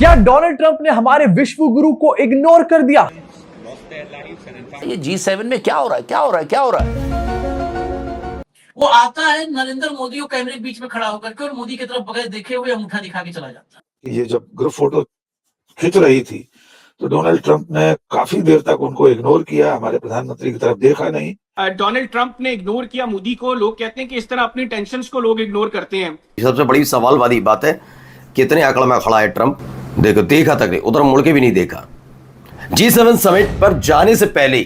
क्या Donald Trump ने हमारे विश्व गुरु को इग्नोर कर दिया? ये G7 में क्या हो रहा है, क्या हो रहा है, क्या हो रहा है? वो आता है नरेंद्र मोदी को कैमरे के बीच में खड़ा होकर के और मोदी की तरफ बगैर देखे हुए अंगूठा दिखा के चला जाता है। ये जब ग्रुप फोटो खिंच रही थी तो डोनाल्ड ट्रंप ने काफी देर तक उनको इग्नोर किया, हमारे प्रधानमंत्री की तरफ देखा नहीं। डोनाल्ड ट्रंप ने इग्नोर किया मोदी को। लोग कहते हैं कि इस तरह अपनी टेंशन्स को लोग इग्नोर करते हैं। सबसे बड़ी सवाल वाली बात है, कितने अकड़ में खड़ा है ट्रंप। देखो, देखा तक नहीं, उधर मुड़ के भी नहीं देखा। G7 समिट पर जाने से पहले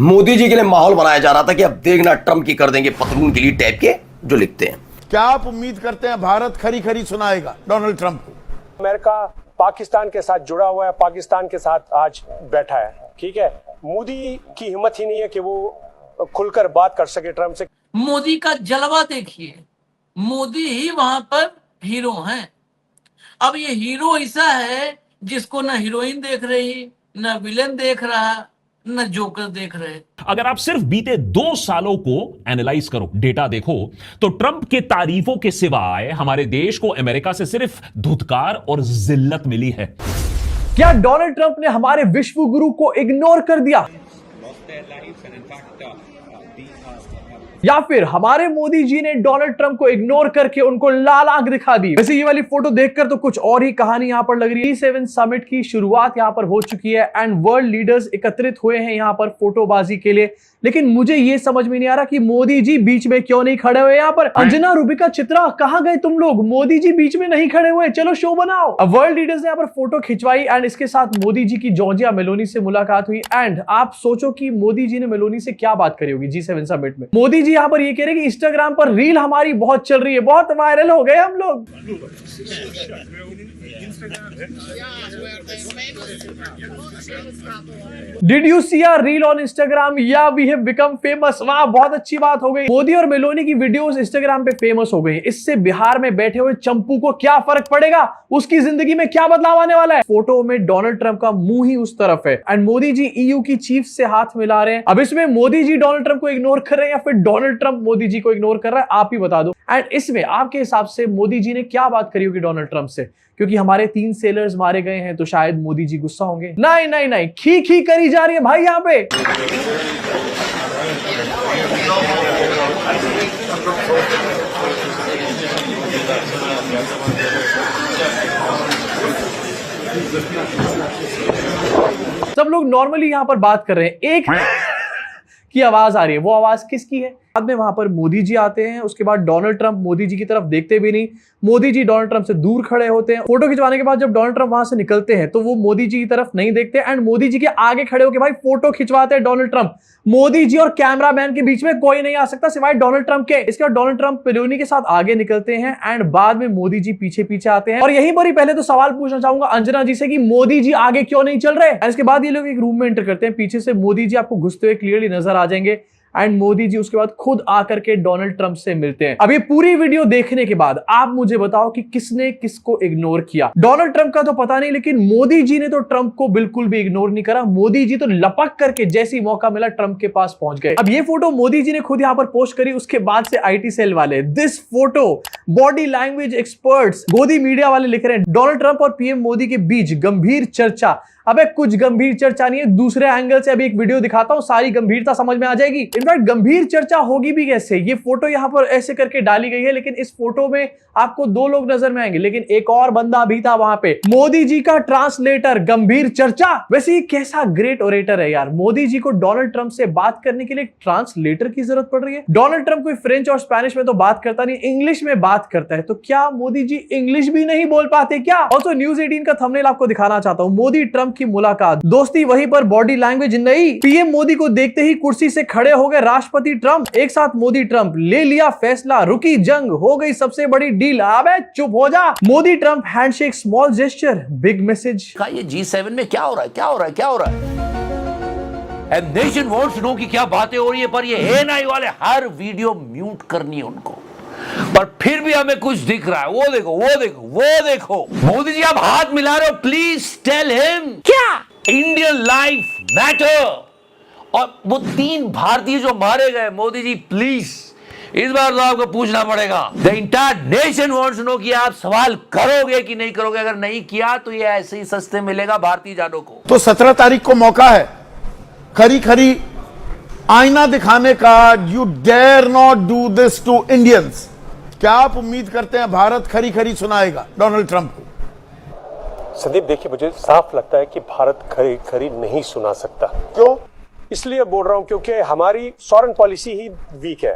मोदी जी के लिए माहौल बनाया जा रहा था कि अब देखना ट्रंप की कर देंगे पतलून के लिए टाइप के जो लिखते हैं। क्या आप उम्मीद करते हैं भारत खरी खरी सुनाएगा डोनाल्ड ट्रंप को? अमेरिका पाकिस्तान के साथ जुड़ा हुआ है, पाकिस्तान के साथ आज बैठा है, ठीक है। मोदी की हिम्मत ही नहीं है कि वो खुलकर बात कर सके ट्रंप से। मोदी का जलवा देखिए, मोदी ही वहां पर हीरो हैं। अब ये हीरो ऐसा है जिसको ना हीरोइन देख रही, ना विलेन देख रहा, न जोकर देख रहे। अगर आप सिर्फ बीते 2 सालों को एनालाइज करो, डेटा देखो, तो ट्रंप के तारीफों के सिवाय हमारे देश को अमेरिका से सिर्फ धुतकार और जिल्लत मिली है। क्या डोनाल्ड ट्रंप ने हमारे विश्व गुरु को इग्नोर कर दिया, या फिर हमारे मोदी जी ने डोनाल्ड ट्रंप को इग्नोर करके उनको लाल आंख दिखा दी? वैसे ये वाली फोटो देखकर तो कुछ और ही कहानी यहां पर लग रही है। G7 समिट की शुरुआत यहां पर हो चुकी है एंड वर्ल्ड लीडर्स एकत्रित हुए हैं यहां पर फोटोबाजी के लिए, लेकिन मुझे ये समझ में नहीं आ रहा कि मोदी जी बीच में क्यों नहीं खड़े हुए। यहां पर अंजना, रूबिका, चित्रा, कहां गए तुम लोग? मोदी जी बीच में नहीं खड़े हुए, चलो शो बनाओ। अब वर्ल्ड लीडर्स ने यहां पर फोटो खिंचवाई एंड इसके साथ मोदी जी की जॉर्जिया मेलोनी से मुलाकात हुई। एंड आप सोचो कि मोदी जी ने मेलोनी से क्या बात करी होगी G7 समिट में। मोदी जी यहां पर ये कह रहे हैं कि इंस्टाग्राम पर रील हमारी बहुत चल रही है, बहुत वायरल हो गए हम लोग। Did you see our reel on Instagram? Yeah, we have become famous. वाह, बहुत अच्छी बात हो गई। मोदी और मेलोनी की वीडियोस इंस्टाग्राम पे फेमस हो गई। इससे बिहार में बैठे हुए चंपू को क्या फर्क पड़ेगा? उसकी जिंदगी में क्या बदलाव आने वाला है? फोटो में डोनाल्ड ट्रंप का मुंह ही उस तरफ है एंड मोदी जी EU की चीफ से हाथ मिला रहे हैं। अब इसमें मोदी जी डोनाल्ड ट्रंप को इग्नोर कर रहे हैं या फिर डोनाल्ड ट्रंप मोदी जी को इग्नोर कर रहा है? आप ही बता दो। एंड इसमें आपके हिसाब से मोदी जी ने क्या बात करी होगी डोनाल्ड ट्रंप से? क्योंकि हमारे 3 सेलर्स मारे गए हैं तो शायद मोदी जी गुस्सा होंगे। नहीं नहीं नहीं, खी खी करी जा रही है भाई यहां पे। सब लोग नॉर्मली यहां पर बात कर रहे हैं, एक की आवाज आ रही है, वो आवाज किसकी है? बाद में वहां पर मोदी जी आते हैं, उसके बाद डोनाल्ड ट्रंप मोदी जी की तरफ देखते भी नहीं, मोदी जी डोनाल्ड ट्रंप से दूर खड़े होते हैं। फोटो खिंचवाने के बाद जब डोनाल्ड ट्रंप वहां से निकलते हैं तो वो मोदी जी की तरफ नहीं देखते एंड मोदी जी के आगे खड़े होकर भाई फोटो खिंचवाते हैं डोनाल्ड ट्रंप। मोदी जी और कैमरामैन के बीच में कोई नहीं आ सकता सिवाय डोनाल्ड ट्रंप के। इसके बाद डोनाल्ड ट्रंप मेलोनी के साथ आगे निकलते हैं एंड बाद में मोदी जी पीछे पीछे आते हैं। और यहीं पर ही पहले तो सवाल पूछना चाहूंगा अंजना जी से कि मोदी जी आगे क्यों नहीं चल रहे? इसके बाद ये लोग एक रूम में एंटर करते हैं, पीछे से मोदी जी आपको घुसते हुए क्लियरली नजर आ जाएंगे एंड मोदी जी उसके बाद खुद आकर के डोनाल्ड ट्रंप से मिलते हैं। अब ये पूरी वीडियो देखने के बाद आप मुझे बताओ कि किसने किसको इग्नोर किया? डोनाल्ड ट्रंप का तो पता नहीं, लेकिन मोदी जी ने तो ट्रंप को बिल्कुल भी इग्नोर नहीं करा। मोदी जी तो लपक करके जैसी मौका मिला ट्रंप के पास पहुंच गए। अब ये फोटो मोदी जी ने खुद यहां पर पोस्ट करी, उसके बाद से IT सेल वाले this photo body language experts गोदी मीडिया वाले लिख रहे हैं डोनाल्ड ट्रंप और PM मोदी के बीच गंभीर चर्चा। अबे कुछ गंभीर चर्चा नहीं है, दूसरे एंगल से अभी एक वीडियो दिखाता हूं, सारी गंभीरता समझ में आ जाएगी। इनफैक्ट गंभीर चर्चा होगी भी कैसे? ये फोटो यहां पर ऐसे करके डाली गई है, लेकिन इस फोटो में आपको 2 लोग नजर में आएंगे, लेकिन एक और बंदा भी था वहां पे, मोदी जी का ट्रांसलेटर। गंभीर चर्चा, वैसे ये कैसा ग्रेट ओरेटर है यार। मोदी जी को डोनाल्ड ट्रंप से बात करने के लिए ट्रांसलेटर की जरूरत पड़ रही है। डोनाल्ड ट्रंप कोई फ्रेंच और स्पेनिश में तो बात करता नहीं, इंग्लिश में बात करता है, तो क्या मोदी जी इंग्लिश भी नहीं बोल पाते क्या? ऑल्सो न्यूज़ 18 का थंबनेल आपको दिखाना चाहता हूं, मोदी ट्रंप की मुलाकात, दोस्ती वहीं पर बॉडी लैंग्वेज नहीं। PM मोदी को देखते ही कुर्सी से खड़े हो गए राष्ट्रपति ट्रंप। एक साथ मोदी ट्रंप, ले लिया फैसला, रुकी जंग, हो गई सबसे बड़ी डील। अबे चुप हो जा। Modi Trump handshake, small gesture, big message. ये G7 में क्या हो रहा है, क्या हो रहा है, क्या हो रहा है? And nation wants to know कि क्या बातें हो रही है, पर ये है ना, ये वाले हर वीडियो म्यूट करनी है उनको, पर फिर भी हमें कुछ दिख रहा है। वो देखो, वो देखो, वो देखो। मोदी जी आप हाथ मिला रहे हो, प्लीज टेल हिम क्या इंडियन लाइफ मैटर। और वो 3 भारतीय जो मारे गए, मोदी जी प्लीज इस बार तो आपको पूछना पड़ेगा। The entire nation wants to know कि आप सवाल करोगे कि नहीं करोगे। अगर नहीं किया तो ये ऐसे ही सस्ते मिलेगा भारतीय जानों को। तो 17 तारीख को मौका है खरी खरी आईना दिखाने का। You dare not do this to Indians. क्या आप उम्मीद करते हैं भारत खरी खरी सुनाएगा डोनाल्ड ट्रंप को? संदीप देखिए, मुझे साफ लगता है कि भारत खरी खरी नहीं सुना सकता। क्यों? इसलिए बोल रहा हूं क्योंकि हमारी फॉरेन पॉलिसी ही वीक है।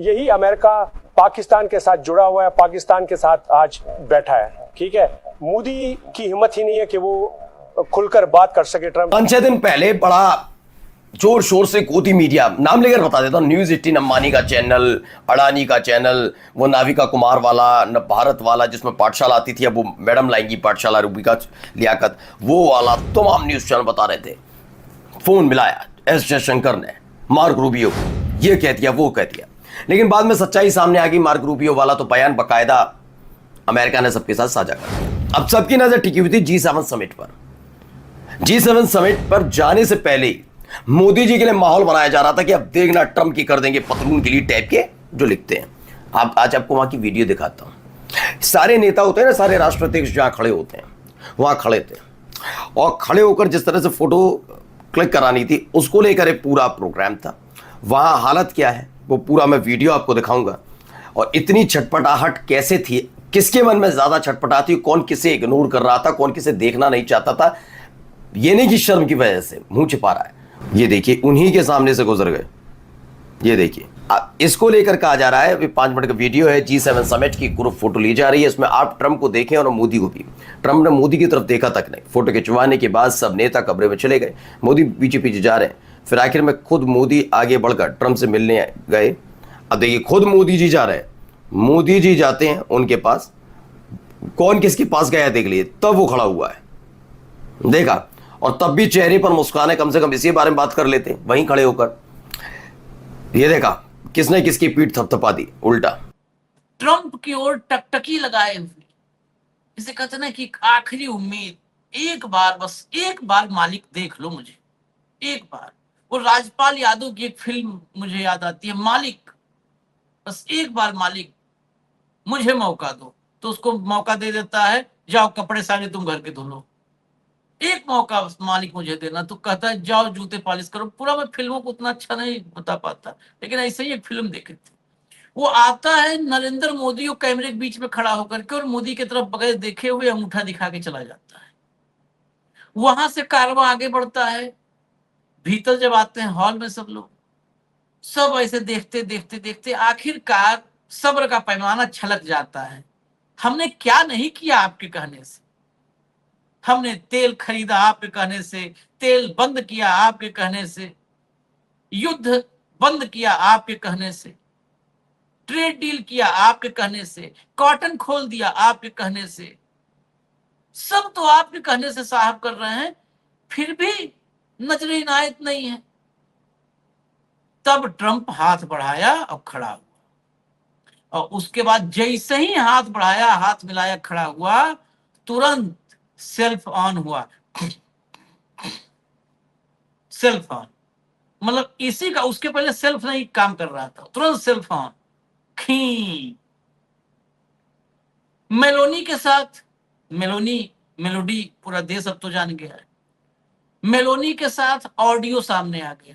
यही अमेरिका पाकिस्तान के साथ जुड़ा हुआ है, पाकिस्तान के साथ आज बैठा है। ठीक है, मोदी की हिम्मत ही नहीं है कि वो खुलकर बात कर सके। ट्रंप 5-6 दिन पहले बड़ा जोर शोर से गोदी मीडिया, नाम लेकर बता देता हूं, न्यूज 18 अंबानी का चैनल, अडानी का चैनल, वो नाविका कुमार वाला, न भारत वाला जिसमें पाठशाला आती थी, अब वो मैडम लाएंगी पाठशाला, रूबिका लियाकत, वो वाला तमाम न्यूज चैनल बता रहे थे। फोन मिलाया एस जयशंकर ने मार्क रूबियो को, ये कह दिया वो कह दिया, लेकिन बाद में सच्चाई सामने आ गई। मार्क रूबियो वाला तो बयान बाकायदा अमेरिका ने सबके साथ साझा कर दिया। अब सबकी नजर टिकी हुई थी G7 समिट पर। G7 समिट पर जाने से पहले ही मोदी जी के लिए माहौल बनाया जा रहा था कि अब देखना ट्रंप की कर देंगे पतलून के लिए टाइप के जो लिखते हैं। आप आज आपको वहां की वीडियो दिखाता हूं। सारे नेता होते हैं ना, सारे राष्ट्राध्यक्ष जहां खड़े होते हैं वहां खड़े थे, और खड़े होकर जिस तरह से फोटो क्लिक करानी थी उसको लेकर एक पूरा प्रोग्राम था। वहां हालत क्या है वो पूरा मैं वीडियो आपको दिखाऊंगा। और इतनी छटपटाहट कैसे थी, किसके मन में ज्यादा छटपटाहट थी, कौन किसे इग्नोर कर रहा था, कौन किसे देखना नहीं चाहता था। ये नहीं कि शर्म की वजह से मुंह छिपा रहा है, ये देखिए उन्हीं के सामने से गुजर गए। ये देखिए इसको लेकर कहा जा रहा है, 5 मिनट का वीडियो है, G7 समिट की ग्रुप फोटो ली जा रही है। इसमें आप ट्रंप को देखें और मोदी को भी। ट्रंप ने मोदी की तरफ देखा तक नहीं। फोटो खिंचवाने के बाद सब नेता कमरे में चले गए, मोदी पीछे पीछे जा रहे हैं। फिर आखिर में खुद मोदी आगे बढ़कर ट्रंप से मिलने गए। अब देखिए खुद मोदी जी जा रहे हैं, मोदी जी जाते हैं उनके पास, कौन किसके पास गया देख लिए, तब वो खड़ा हुआ है, देखा, और तब भी चेहरे पर मुस्कान है। कम से कम इसी बारे में बात कर लेते हैं वहीं खड़े होकर। ये देखा किसने किसकी पीठ थपथपा दी उल्टा। ट्रंप की ओर टकटकी लगाए हुए, इसे कहते ना कि आखिरी उम्मीद, एक बार, बस एक बार मालिक देख लो मुझे, एक बार। वो राजपाल यादव की एक फिल्म मुझे याद आती है, मालिक, बस एक बार मालिक मुझे मौका दो, तो उसको मौका दे देता है, जाओ कपड़े सारे तुम घर के धो लो, एक मौका मालिक मुझे देना। तो कहता है जाओ जूते पॉलिश करो। पूरा मैं फिल्मों को उतना अच्छा नहीं बता पाता, लेकिन ऐसे ही एक फिल्म देखी थी। वो आता है नरेंद्र मोदी और कैमरे के बीच में खड़ा होकर के, और मोदी की तरफ बगैर देखे हुए अंगूठा दिखा के चला जाता है। वहां से कारवां आगे बढ़ता है। भीतर जब आते हैं हॉल में सब लोग, सब ऐसे देखते देखते देखते आखिरकार सब्र का पैमाना छलक जाता है। हमने क्या नहीं किया आपके कहने से, हमने तेल खरीदा आपके कहने से, तेल बंद किया आपके कहने से, युद्ध बंद किया आपके कहने से, ट्रेड डील किया आपके कहने से, कॉटन खोल दिया आपके कहने से, सब तो आपके कहने से साहब कर रहे हैं, फिर भी नजर इनायत नहीं है। तब ट्रंप हाथ बढ़ाया और खड़ा हुआ, और उसके बाद जैसे ही हाथ बढ़ाया, हाथ मिलाया, खड़ा हुआ, तुरंत सेल्फ ऑन हुआ। सेल्फ ऑन मतलब इसी का, उसके पहले सेल्फ नहीं काम कर रहा था, तुरंत सेल्फ ऑन। खी मेलोनी के साथ, मेलोडी पूरा देश अब तो जान गया है। मेलोनी के साथ ऑडियो सामने आ गया।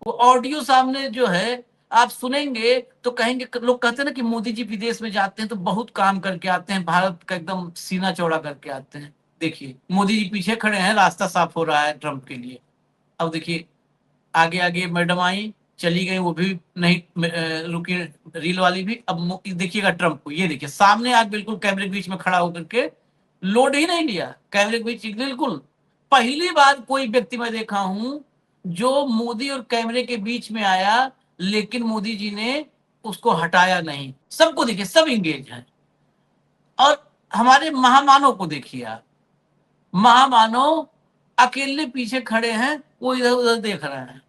वो ऑडियो सामने जो है आप सुनेंगे तो कहेंगे, लोग कहते हैं ना कि मोदी जी विदेश में जाते हैं तो बहुत काम करके आते हैं, भारत का एकदम सीना चौड़ा करके आते हैं। देखिए मोदी जी पीछे खड़े हैं, रास्ता साफ हो रहा है ट्रंप के लिए। अब देखिए आगे आगे मैडम आई, चली गई, वो भी नहीं रुकी, रील वाली भी। अब देखिएगा ट्रंप को, ये देखिए सामने आग बिल्कुल कैमरे के बीच में खड़ा होकर के, लोड ही नहीं लिया, कैमरे के बीच बिल्कुल। पहली बार कोई व्यक्ति मैं देखा हूं जो मोदी और कैमरे के बीच में आया, लेकिन मोदी जी ने उसको हटाया नहीं। सबको देखिए, सब इंगेज हैं। और हमारे महामानव को देखिए आप, महामानव अकेले पीछे खड़े हैं, वो इधर उधर देख रहे हैं।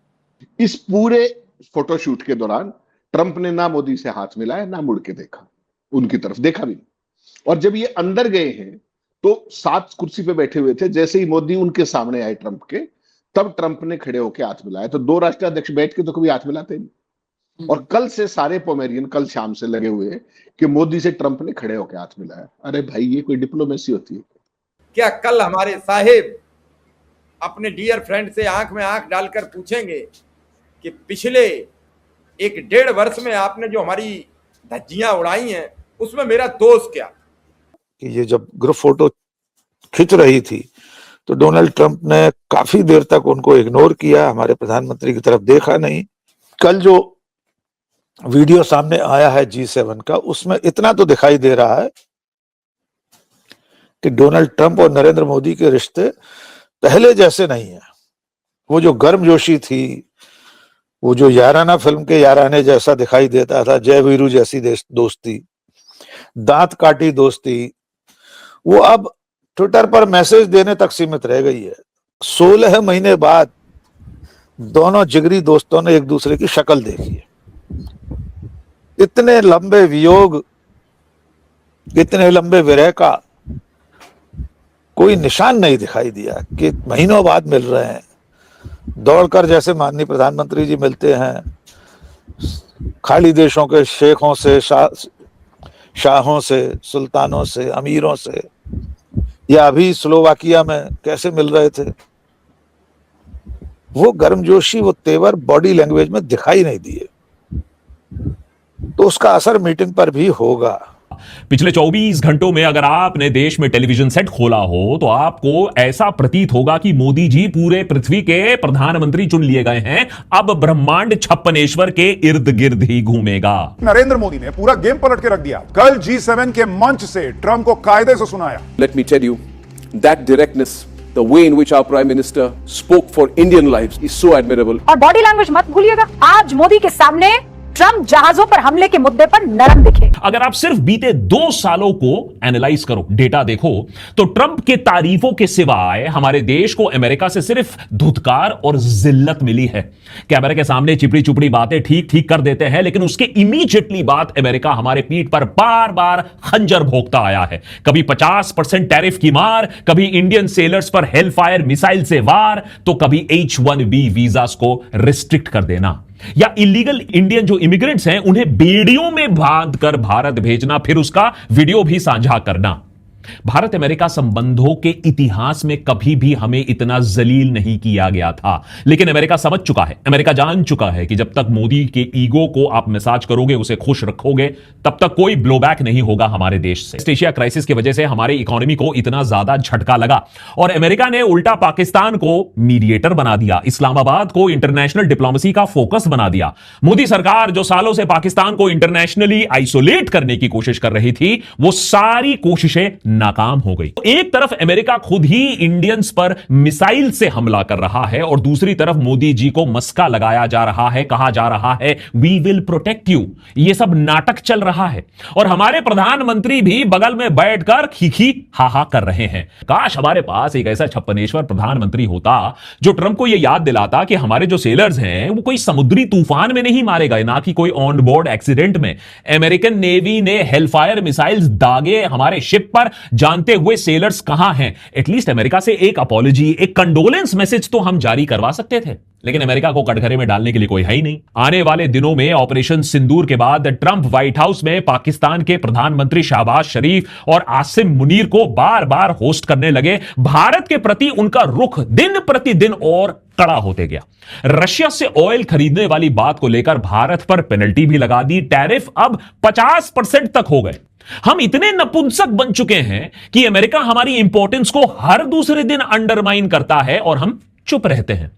इस पूरे फोटोशूट के दौरान ट्रंप ने ना मोदी से हाथ मिलाया, ना मुड़ के देखा, उनकी तरफ देखा भी नहीं। और जब ये अंदर गए हैं तो साथ कुर्सी पे बैठे हुए थे, जैसे ही मोदी उनके सामने आए ट्रंप के, तब ट्रंप ने खड़े होकर हाथ मिलाया। तो दो राष्ट्राध्यक्ष बैठ के तो कभी हाथ मिलाते नहीं। और कल से सारे पोमेरियन कल शाम से लगे हुए हैं कि मोदी से ट्रंप ने खड़े होकर हाथ मिलाया। अरे भाई, ये कोई डिप्लोमेसी होती है क्या? कल हमारे साहिब अपने डियर फ्रेंड से आंख में आंख डालकर पूछेंगे कि पिछले 1.5 वर्ष में आपने जो हमारी धज्जियां उड़ाई हैं उसमें मेरा दोष क्या? कि ये जब ग्रुप फोटो खिंच रही थी तो डोनाल्ड ट्रंप ने काफी देर तक उनको इग्नोर किया, हमारे प्रधानमंत्री की तरफ देखा नहीं। कल जो वीडियो सामने आया है G7 का, उसमें इतना तो दिखाई दे रहा है कि डोनाल्ड ट्रंप और नरेंद्र मोदी के रिश्ते पहले जैसे नहीं है। वो जो गर्मजोशी थी, वो जो याराना फिल्म के याराने जैसा दिखाई देता था, जय वीरू जैसी दोस्ती, दांत काटी दोस्ती, वो अब ट्विटर पर मैसेज देने तक सीमित रह गई है। 16 महीने बाद दोनों जिगरी दोस्तों ने एक दूसरे की शक्ल देखी है। इतने लंबे वियोग, इतने लंबे विरह का कोई निशान नहीं दिखाई दिया कि महीनों बाद मिल रहे हैं। दौड़कर जैसे माननीय प्रधानमंत्री जी मिलते हैं खाड़ी देशों के शेखों से, शाहों से, सुल्तानों से, अमीरों से, या अभी स्लोवाकिया में कैसे मिल रहे थे, वो गर्मजोशी, वो तेवर बॉडी लैंग्वेज में दिखाई नहीं दिए। तो उसका असर मीटिंग पर भी होगा। पिछले 24 घंटों में अगर आपने देश में टेलीविजन सेट खोला हो तो आपको ऐसा प्रतीत होगा कि मोदी जी पूरे पृथ्वी के प्रधानमंत्री चुन लिए गए हैं। अब ब्रह्मांड छप्पनेश्वर के इर्द गिर्द ही घूमेगा। नरेंद्र मोदी ने पूरा गेम पलट के रख दिया। कल G7 के मंच से ट्रंप को कायदे से सुनाया। Let me tell you that directness, the way in which our prime minister spoke for Indian lives is so admirable. और बॉडी लैंग्वेज मत भूलिएगा। आज मोदी के सामने ट्रंप जहाजों पर हमले के मुद्दे पर नरम दिखे। अगर आप सिर्फ बीते 2 सालों को एनालाइज करो, डेटा देखो, तो ट्रंप के तारीफों के सिवाय हमारे देश को अमेरिका से सिर्फ धुतकार और जिल्लत मिली है। कैमरे के सामने चिपड़ी चुपड़ी बातें ठीक ठीक कर देते हैं, लेकिन उसके इमीडिएटली बाद अमेरिका हमारे पीठ पर बार बार खंजर भोंकता आया है। कभी 50% टैरिफ की मार, कभी इंडियन सेलर्स पर हेलफायर मिसाइल से वार, तो कभी H1B वीजास को रिस्ट्रिक्ट कर देना, या इलीगल इंडियन जो इमिग्रेंट्स हैं उन्हें बेड़ियों में बांध कर भारत भेजना, फिर उसका वीडियो भी साझा करना। भारत अमेरिका संबंधों के इतिहास में कभी भी हमें इतना जलील नहीं किया गया था, लेकिन अमेरिका समझ चुका है, अमेरिका जान चुका है कि जब तक मोदी के ईगो को आप मसाज करोगे, उसे खुश रखोगे, तब तक कोई ब्लोबैक नहीं होगा हमारे देश से। वेस्ट एशिया क्राइसिस की वजह से हमारे इकोनॉमी को इतना ज्यादा झटका लगा और अमेरिका ने उल्टा पाकिस्तान को मीडिएटर बना दिया, इस्लामाबाद को इंटरनेशनल डिप्लोमेसी का फोकस बना दिया। मोदी सरकार जो सालों से पाकिस्तान को इंटरनेशनली आइसोलेट करने की कोशिश कर रही थी, वो सारी कोशिशें नाकाम हो गई। एक तरफ अमेरिका खुद ही इंडियंस पर मिसाइल से हमला कर रहा है और दूसरी तरफ मोदी जी को मस्का लगाया जा रहा है, कहा जा रहा है वी विल प्रोटेक्ट यू। ये सब नाटक चल रहा है और हमारे प्रधानमंत्री भी बगल में बैठकर खीखी हाहा कर रहे हैं। काश हमारे पास एक ऐसा छप्पनेश्वर प्रधानमंत्री होता जो ट्रंप को यह याद दिलाता कि हमारे जो सेलर्स हैं वो कोई समुद्री तूफान में नहीं मारे गए, ना कि कोई ऑन बोर्ड एक्सीडेंट में। अमेरिकन नेवी ने हेलफायर मिसाइल्स दागे हमारे शिप पर, जानते हुए सेलर्स कहां हैं। एटलीस्ट अमेरिका से एक अपॉलॉजी, एक कंडोलेंस मैसेज तो हम जारी करवा सकते थे, लेकिन अमेरिका को कटघरे में डालने के लिए कोई है ही नहीं। आने वाले दिनों में ऑपरेशन सिंदूर के बाद ट्रंप व्हाइट हाउस में पाकिस्तान के प्रधानमंत्री शहबाज शरीफ और आसिम मुनीर को बार बार होस्ट करने लगे। भारत के प्रति उनका रुख दिन प्रतिदिन और कड़ा होते गया। रशिया से ऑयल खरीदने वाली बात को लेकर भारत पर पेनल्टी भी लगा दी, टैरिफ अब 50% तक हो गए। हम इतने नपुंसक बन चुके हैं कि अमेरिका हमारी इंपॉर्टेंस को हर दूसरे दिन अंडरमाइन करता है और हम चुप रहते हैं।